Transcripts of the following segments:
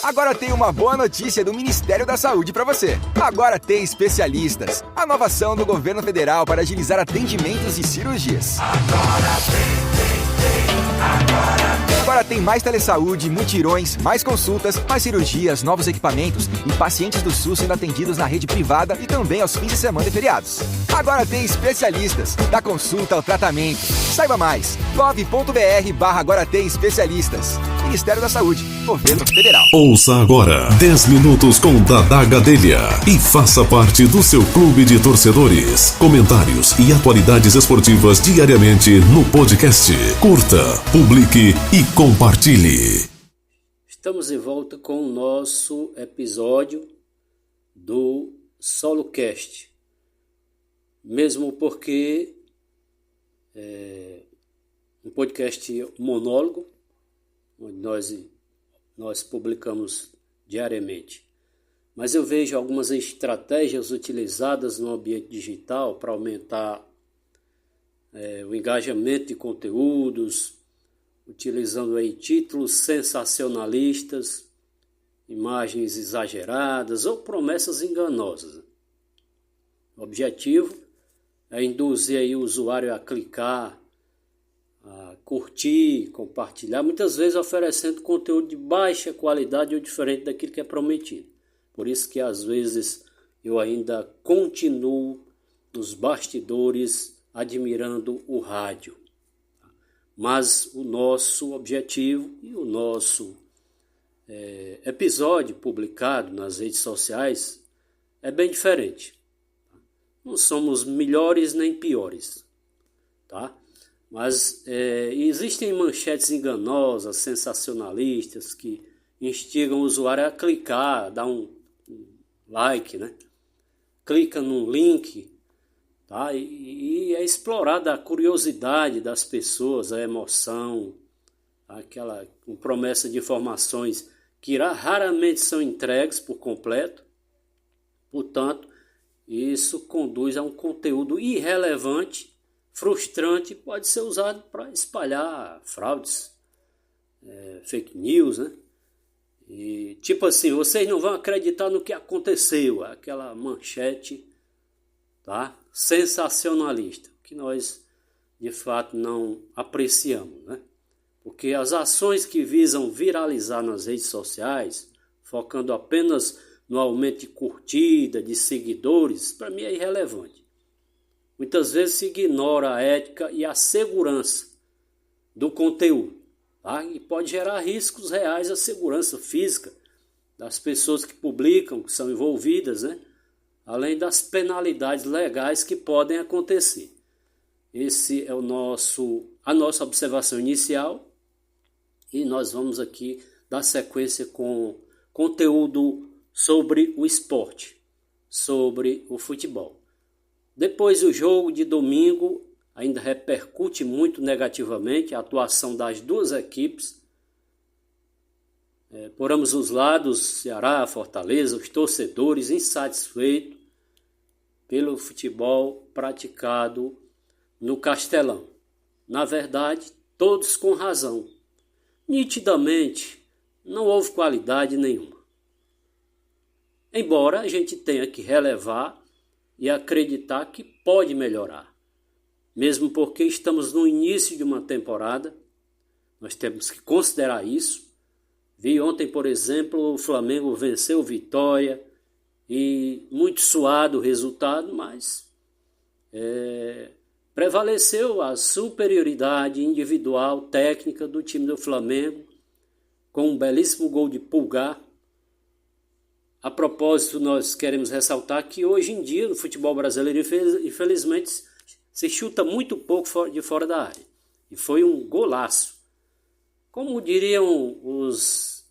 Agora tem uma boa notícia do Ministério da Saúde para você. Agora tem especialistas. A inovação do governo federal para agilizar atendimentos e cirurgias. Agora tem mais telesaúde, mutirões, mais consultas, mais cirurgias, novos equipamentos e pacientes do SUS sendo atendidos na rede privada e também aos fins de semana e feriados. Agora tem especialistas, da consulta ao tratamento. Saiba mais, gov.br/agora tem especialistas. Ministério da Saúde, Governo Federal. Ouça agora 10 minutos com Dadá Gadelha e faça parte do seu clube de torcedores. Comentários e atualidades esportivas diariamente no podcast. Curta, publique e compartilhe. Estamos de volta com o nosso episódio do SoloCast. Mesmo porque é um podcast monólogo, onde nós publicamos diariamente. Mas eu vejo algumas estratégias utilizadas no ambiente digital para aumentar o engajamento de conteúdos, utilizando aí títulos sensacionalistas, imagens exageradas ou promessas enganosas. O objetivo é induzir aí o usuário a clicar, a curtir, compartilhar, muitas vezes oferecendo conteúdo de baixa qualidade ou diferente daquilo que é prometido. Por isso que às vezes eu ainda continuo nos bastidores admirando o rádio. Mas o nosso objetivo e o nosso episódio publicado nas redes sociais é bem diferente. Não somos melhores nem piores, tá? Mas existem manchetes enganosas, sensacionalistas, que instigam o usuário a clicar, dar um like, né? Clica num link, tá? E é explorada a curiosidade das pessoas, a emoção, aquela promessa de informações que raramente são entregues por completo. Portanto, isso conduz a um conteúdo irrelevante, frustrante, pode ser usado para espalhar fraudes, fake news, né? E tipo assim, vocês não vão acreditar no que aconteceu, aquela manchete, tá? Sensacionalista, que nós de fato não apreciamos, né? Porque as ações que visam viralizar nas redes sociais, focando apenas no aumento de curtida, de seguidores, para mim é irrelevante. Muitas vezes se ignora a ética e a segurança do conteúdo, tá? E pode gerar riscos reais à segurança física das pessoas que publicam, que são envolvidas, né? Além das penalidades legais que podem acontecer. Esse é a nossa observação inicial e nós vamos aqui dar sequência com conteúdo sobre o esporte, sobre o futebol. Depois do jogo de domingo, ainda repercute muito negativamente a atuação das duas equipes. Por ambos os lados, Ceará, Fortaleza, os torcedores insatisfeitos pelo futebol praticado no Castelão. Na verdade, todos com razão. Nitidamente, não houve qualidade nenhuma. Embora a gente tenha que relevar e acreditar que pode melhorar. Mesmo porque estamos no início de uma temporada, nós temos que considerar isso. Vi ontem, por exemplo, o Flamengo venceu o Vitória e muito suado o resultado, mas prevaleceu a superioridade individual, técnica do time do Flamengo, com um belíssimo gol de Pulgar. A propósito, nós queremos ressaltar que hoje em dia, no futebol brasileiro, infelizmente, se chuta muito pouco de fora da área. E foi um golaço. Como diriam os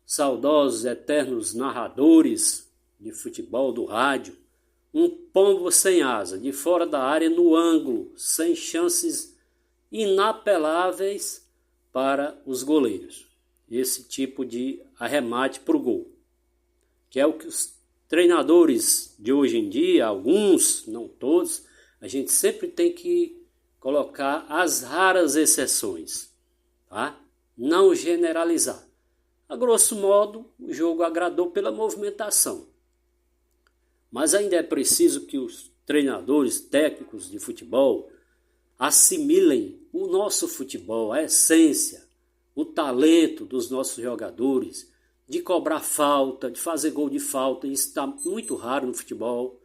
saudosos, eternos narradores de futebol do rádio, um pombo sem asa, de fora da área, no ângulo, sem chances inapeláveis para os goleiros. Esse tipo de arremate para o gol. Que é o que os treinadores de hoje em dia, alguns, não todos, a gente sempre tem que colocar as raras exceções, tá? Não generalizar. A grosso modo, o jogo agradou pela movimentação. Mas ainda é preciso que os treinadores técnicos de futebol assimilem o nosso futebol, a essência, o talento dos nossos jogadores, de cobrar falta, de fazer gol de falta, isso está muito raro no futebol,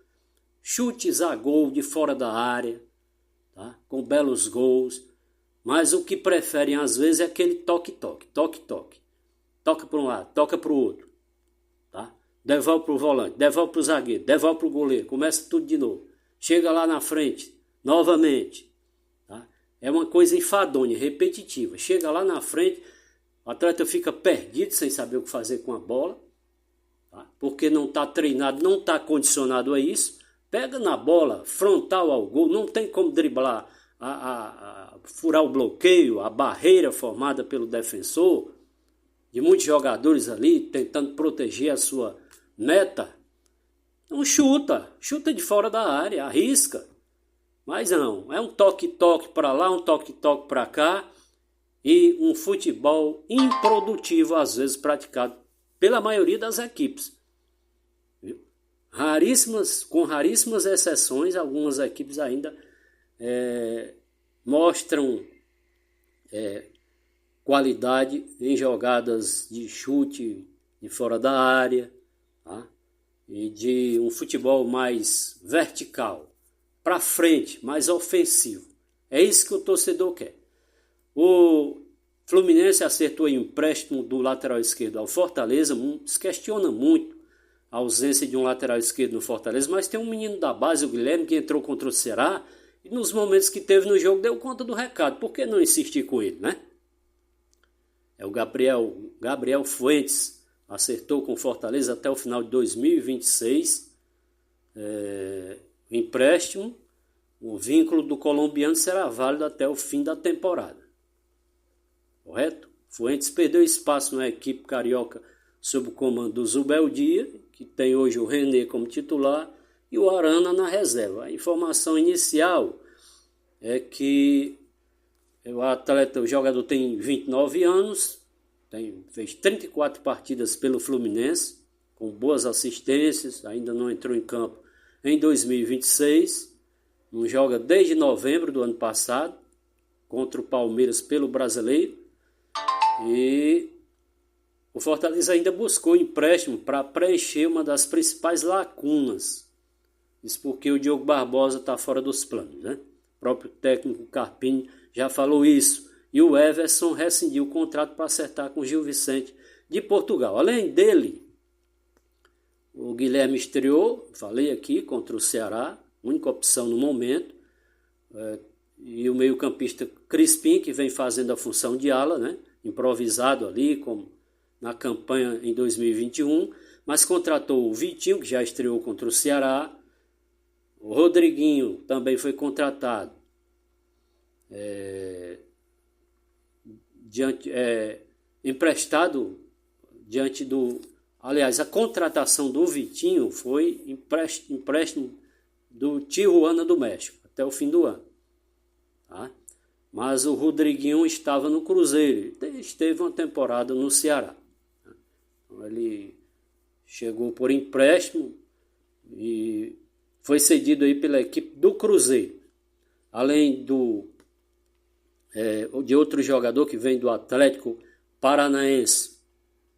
chutes a gol de fora da área, tá? Com belos gols, mas o que preferem às vezes é aquele toque-toque, toque-toque, toca para um lado, toca para o outro, tá? Devolve para o volante, devolve para o zagueiro, devolve para o goleiro, começa tudo de novo, chega lá na frente, novamente, tá? É uma coisa enfadonha, repetitiva, chega lá na frente, o atleta fica perdido sem saber o que fazer com a bola, tá? Porque não está treinado, não está condicionado a isso, pega na bola, frontal ao gol, não tem como driblar, furar o bloqueio, a barreira formada pelo defensor, de muitos jogadores ali tentando proteger a sua meta. Então chuta de fora da área, arrisca. Mas não, é um toque-toque para lá, um toque-toque para cá e um futebol improdutivo às vezes praticado pela maioria das equipes. Viu? Com raríssimas exceções, algumas equipes ainda mostram qualidade em jogadas de chute de fora da área, tá? E de um futebol mais vertical, para frente, mais ofensivo. É isso que o torcedor quer. O Fluminense acertou o empréstimo do lateral esquerdo ao Fortaleza, se questiona muito a ausência de um lateral esquerdo no Fortaleza, mas tem um menino da base, o Guilherme, que entrou contra o Ceará, e nos momentos que teve no jogo deu conta do recado. Por que não insistir com ele, né? É o Gabriel Fuentes, acertou com o Fortaleza até o final de 2026, empréstimo, o vínculo do colombiano será válido até o fim da temporada. Correto? Fuentes perdeu espaço na equipe carioca sob o comando do Zubeldia, que tem hoje o René como titular, e o Arana na reserva. A informação inicial é que o jogador tem 29 anos, fez 34 partidas pelo Fluminense, com boas assistências, ainda não entrou em campo em 2026, não joga desde novembro do ano passado, contra o Palmeiras pelo Brasileiro, e o Fortaleza ainda buscou empréstimo para preencher uma das principais lacunas. Isso porque o Diogo Barbosa está fora dos planos, né? O próprio técnico Carpini já falou isso. E o Everson rescindiu o contrato para acertar com o Gil Vicente de Portugal. Além dele, o Guilherme estreou, falei aqui, contra o Ceará, única opção no momento. E o meio-campista Crispim, que vem fazendo a função de ala, né? Improvisado ali, como na campanha em 2021. Mas contratou o Vitinho, que já estreou contra o Ceará. O Rodriguinho também foi contratado. Emprestado diante do... Aliás, a contratação do Vitinho foi empréstimo do Tijuana do México, até o fim do ano. Tá? Mas o Rodriguinho estava no Cruzeiro, esteve uma temporada no Ceará. Então, ele chegou por empréstimo e foi cedido aí pela equipe do Cruzeiro. Além de outro jogador que vem do Atlético Paranaense,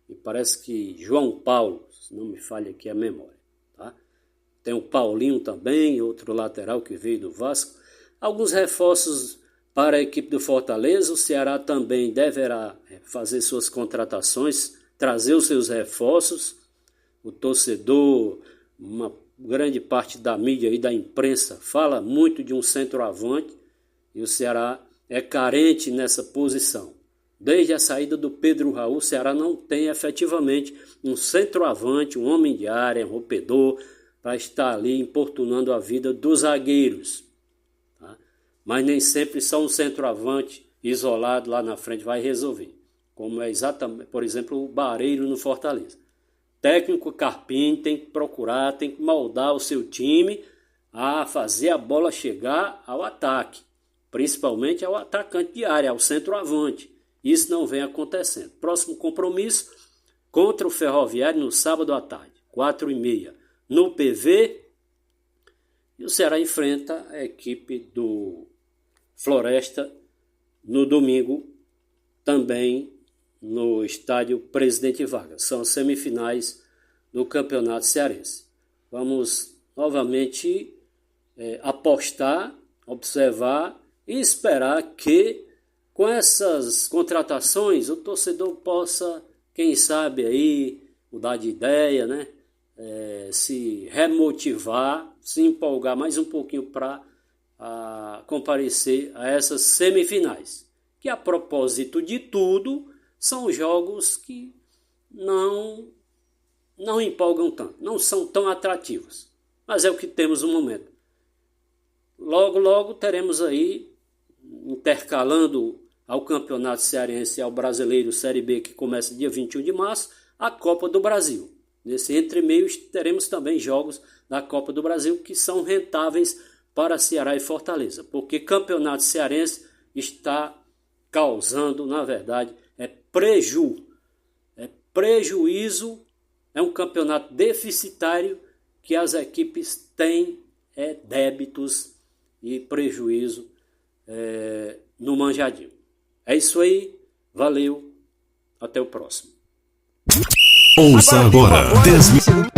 e parece que João Paulo, se não me falha aqui a memória. Tá? Tem o Paulinho também, outro lateral que veio do Vasco. Alguns reforços para a equipe do Fortaleza. O Ceará também deverá fazer suas contratações, trazer os seus reforços. O torcedor, uma grande parte da mídia e da imprensa fala muito de um centroavante, e o Ceará é carente nessa posição. Desde a saída do Pedro Raul, o Ceará não tem efetivamente um centroavante, um homem de área, um rompedor, para estar ali importunando a vida dos zagueiros. Tá? Mas nem sempre só um centroavante isolado lá na frente vai resolver. Como é exatamente, por exemplo, o Barreiro no Fortaleza. Técnico Carpini tem que procurar, tem que moldar o seu time a fazer a bola chegar ao ataque, principalmente ao atacante de área, ao centroavante. Isso não vem acontecendo. Próximo compromisso contra o Ferroviário no sábado à tarde, 4h30, no PV. E o Ceará enfrenta a equipe do Floresta no domingo, também no estádio Presidente Vargas. São as semifinais do Campeonato Cearense. Vamos novamente apostar, observar e esperar que com essas contratações o torcedor possa, quem sabe aí, mudar de ideia, né? Se remotivar, se empolgar mais um pouquinho para comparecer a essas semifinais, que a propósito de tudo são jogos que não empolgam tanto, não são tão atrativos, mas é o que temos no momento. Logo teremos aí, intercalando ao Campeonato Cearense e ao Brasileiro Série B, que começa dia 21 de março, a Copa do Brasil. Nesse entremeio teremos também jogos da Copa do Brasil que são rentáveis para Ceará e Fortaleza, porque Campeonato Cearense está causando, na verdade, prejuízo, é um campeonato deficitário que as equipes têm débitos e prejuízo no manjadinho. É isso aí, valeu, até o próximo. Ouça agora 10 minutos.